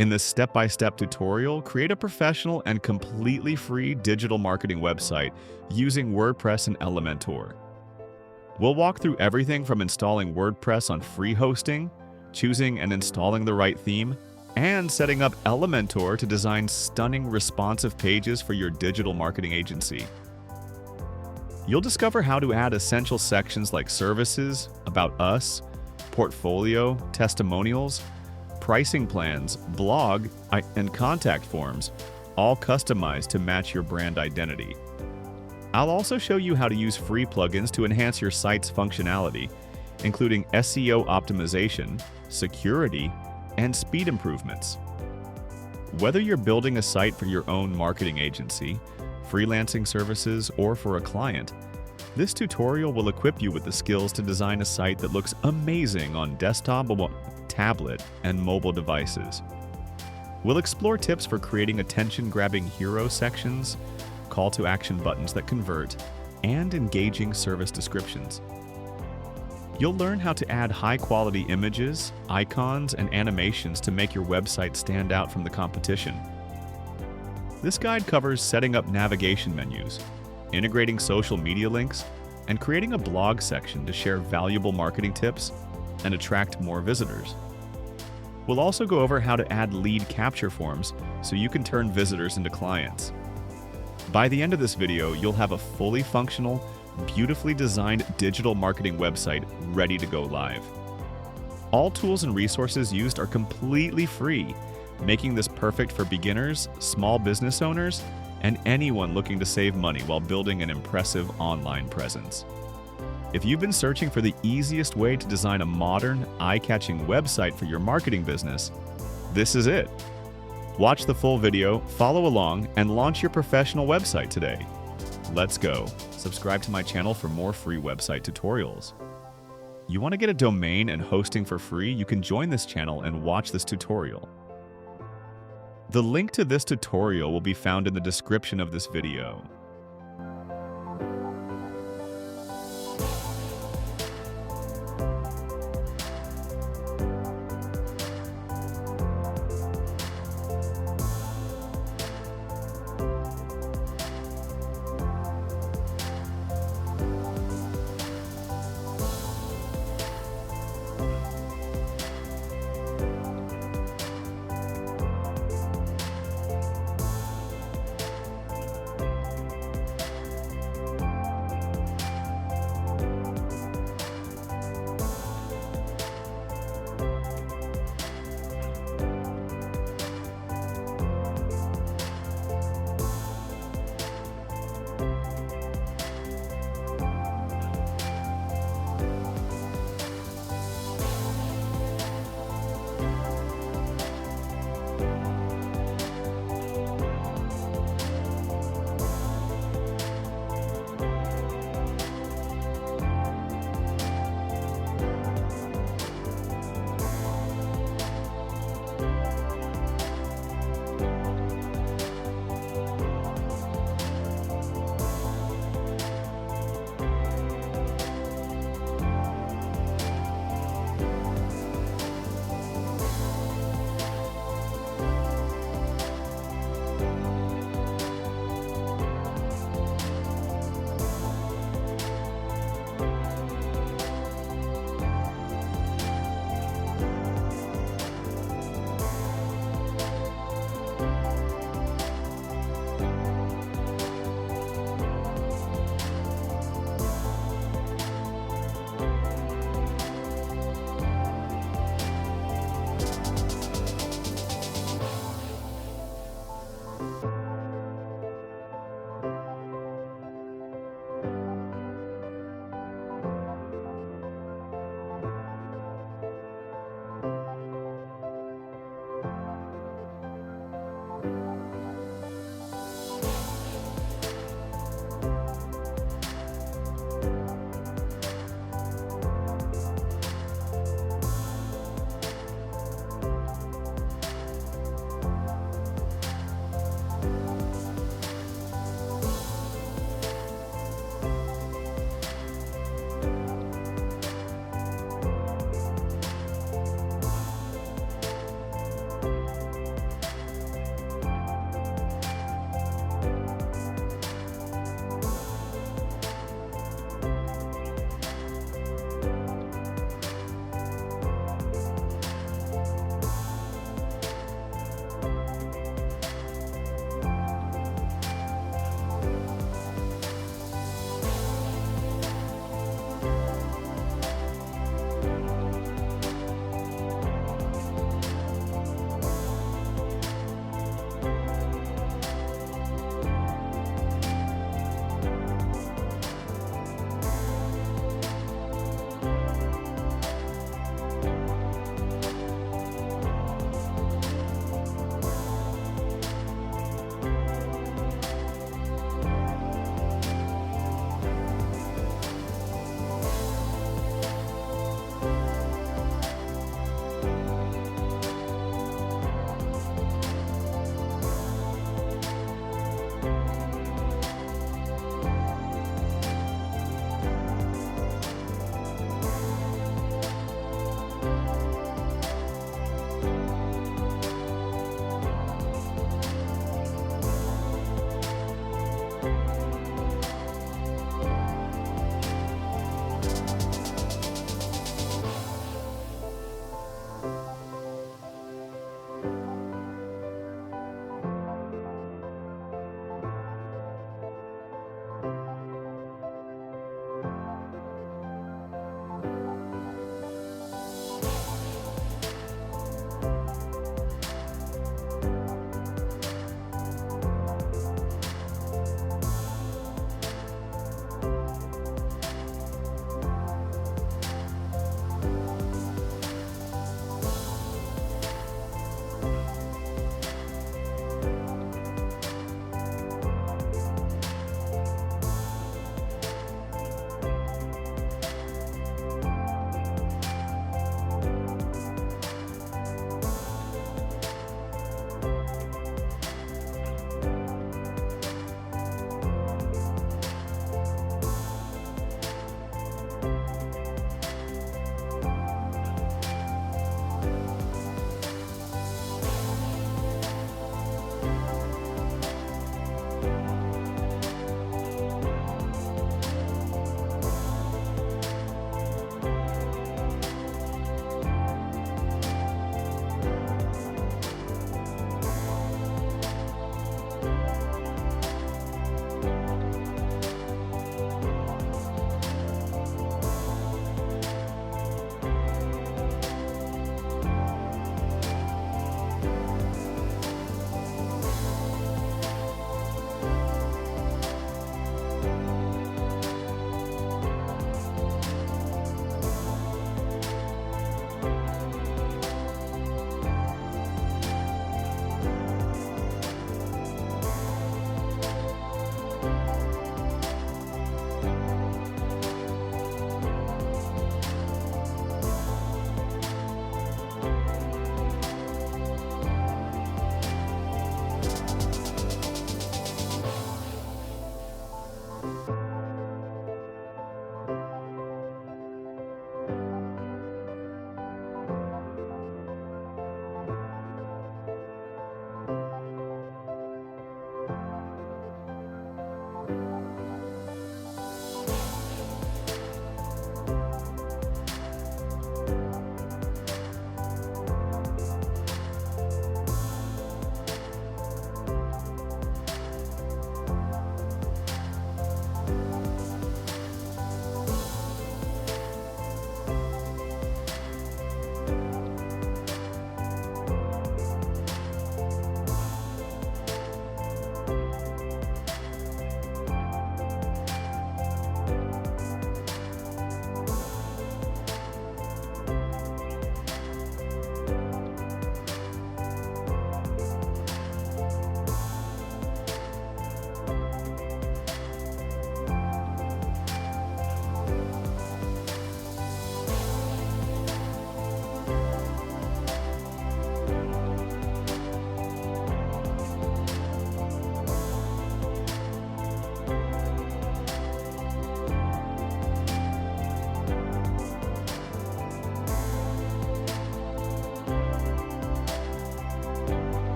In this step-by-step tutorial, create a professional and completely free digital marketing website using WordPress and Elementor. We'll walk through everything from installing WordPress on free hosting, choosing and installing the right theme, and setting up Elementor to design stunning responsive pages for your digital marketing agency. You'll discover how to add essential sections like services, about us, portfolio, testimonials, pricing plans, blog, and contact forms, all customized to match your brand identity. I'll also show you how to use free plugins to enhance your site's functionality, including SEO optimization, security, and speed improvements. Whether you're building a site for your own marketing agency, freelancing services, or for a client, this tutorial will equip you with the skills to design a site that looks amazing on desktop, tablet, and mobile devices. We'll explore tips for creating attention-grabbing hero sections, call to action buttons that convert, and engaging service descriptions. You'll learn how to add high-quality images, icons, and animations to make your website stand out from the competition. This guide covers setting up navigation menus, integrating social media links, and creating a blog section to share valuable marketing tips and attract more visitors. We'll also go over how to add lead capture forms so you can turn visitors into clients. By the end of this video, you'll have a fully functional, beautifully designed digital marketing website ready to go live. All tools and resources used are completely free, making this perfect for beginners, small business owners, and anyone looking to save money while building an impressive online presence. If you've been searching for the easiest way to design a modern, eye-catching website for your marketing business, this is it. Watch the full video, follow along, and launch your professional website today. Let's go. Subscribe to my channel for more free website tutorials. You want to get a domain and hosting for free? You can join this channel and watch this tutorial. The link to this tutorial will be found in the description of this video.